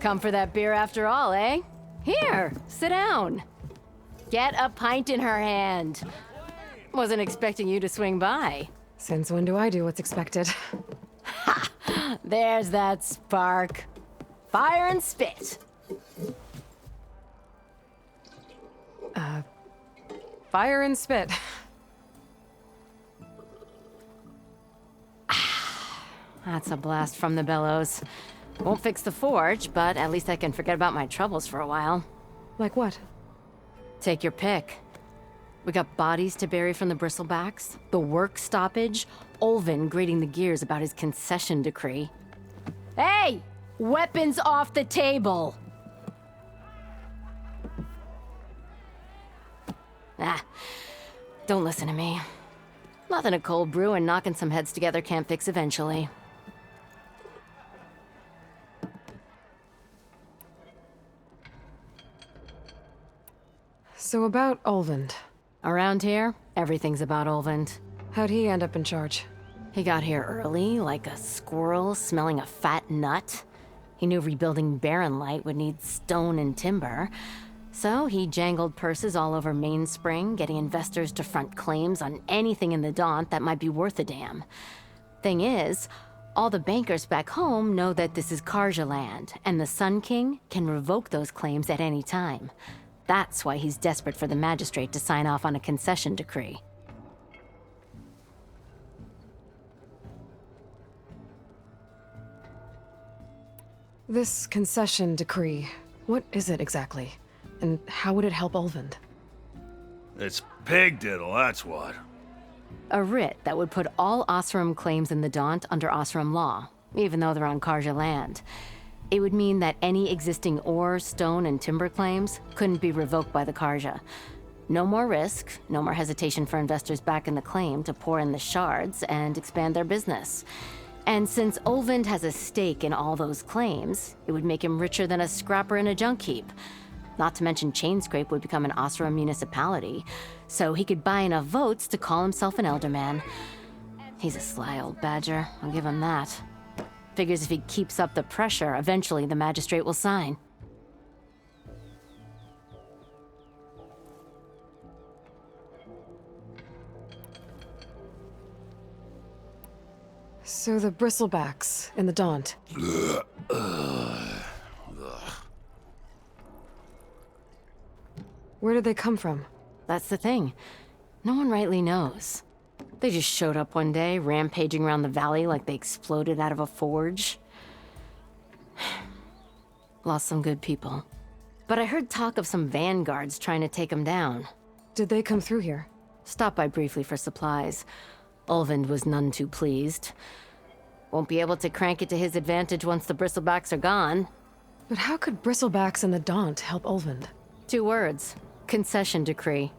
Come for that beer after all, eh? Here, sit down. Get a pint in her hand. Wasn't expecting you to swing by. Since when do I do what's expected? Ha! There's that spark. Fire and spit. Fire and spit. That's a blast from the bellows. Won't fix the forge, but at least I can forget about my troubles for a while. Like what? Take your pick. We got bodies to bury from the bristlebacks, the work stoppage, Olvin grating the gears about his concession decree. Hey! Weapons off the table! Don't listen to me. Nothing a cold brew and knocking some heads together can't fix eventually. So about Olvind. Around here, everything's about Olvind. How'd he end up in charge? He got here early, like a squirrel smelling a fat nut. He knew rebuilding Barren Light would need stone and timber. So he jangled purses all over Mainspring, getting investors to front claims on anything in the Daunt that might be worth a damn. Thing is, all the bankers back home know that this is Karja land, and the Sun King can revoke those claims at any time. That's why he's desperate for the magistrate to sign off on a concession decree. This concession decree, what is it exactly? And how would it help Olvind? It's pig diddle, that's what. A writ that would put all Osram claims in the Daunt under Osram law, even though they're on Karja land. It would mean that any existing ore, stone, and timber claims couldn't be revoked by the Karja. No more risk, no more hesitation for investors back in the claim to pour in the shards and expand their business. And since Olvind has a stake in all those claims, it would make him richer than a scrapper in a junk heap. Not to mention Chainscrape would become an Osram municipality, so he could buy enough votes to call himself an elderman. He's a sly old badger, I'll give him that. Figures if he keeps up the pressure, eventually the magistrate will sign. So the bristlebacks in the Daunt. Where did they come from? That's the thing. No one rightly knows. They just showed up one day, rampaging around the valley like they exploded out of a forge. Lost some good people. But I heard talk of some vanguards trying to take them down. Did they come through here? Stopped by briefly for supplies. Olvind was none too pleased. Won't be able to crank it to his advantage once the bristlebacks are gone. But how could bristlebacks in the Daunt help Olvind? 2 words. Concession decree.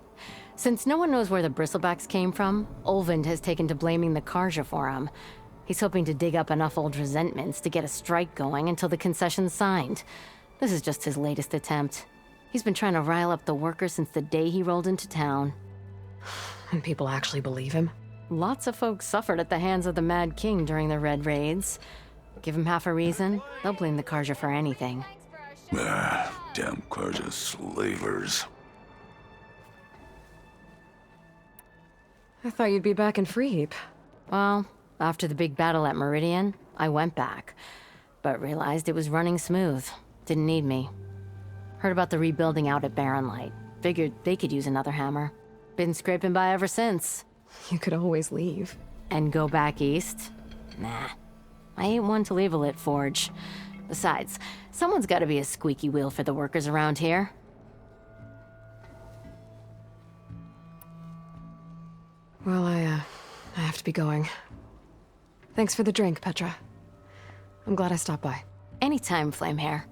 Since no one knows where the bristlebacks came from, Olvind has taken to blaming the Karja for them. He's hoping to dig up enough old resentments to get a strike going until the concession's signed. This is just his latest attempt. He's been trying to rile up the workers since the day he rolled into town. And people actually believe him? Lots of folks suffered at the hands of the Mad King during the Red Raids. Give him half a reason, they'll blame the Karja for anything. Damn Karja slavers. I thought you'd be back in Freeheap. Well, after the big battle at Meridian, I went back, but realized it was running smooth. Didn't need me. Heard about the rebuilding out at Barren Light. Figured they could use another hammer. Been scraping by ever since. You could always leave. And go back east? Nah. I ain't one to leave a lit forge. Besides, someone's gotta be a squeaky wheel for the workers around here. Well, I have to be going. Thanks for the drink, Petra. I'm glad I stopped by. Anytime, Flamehair.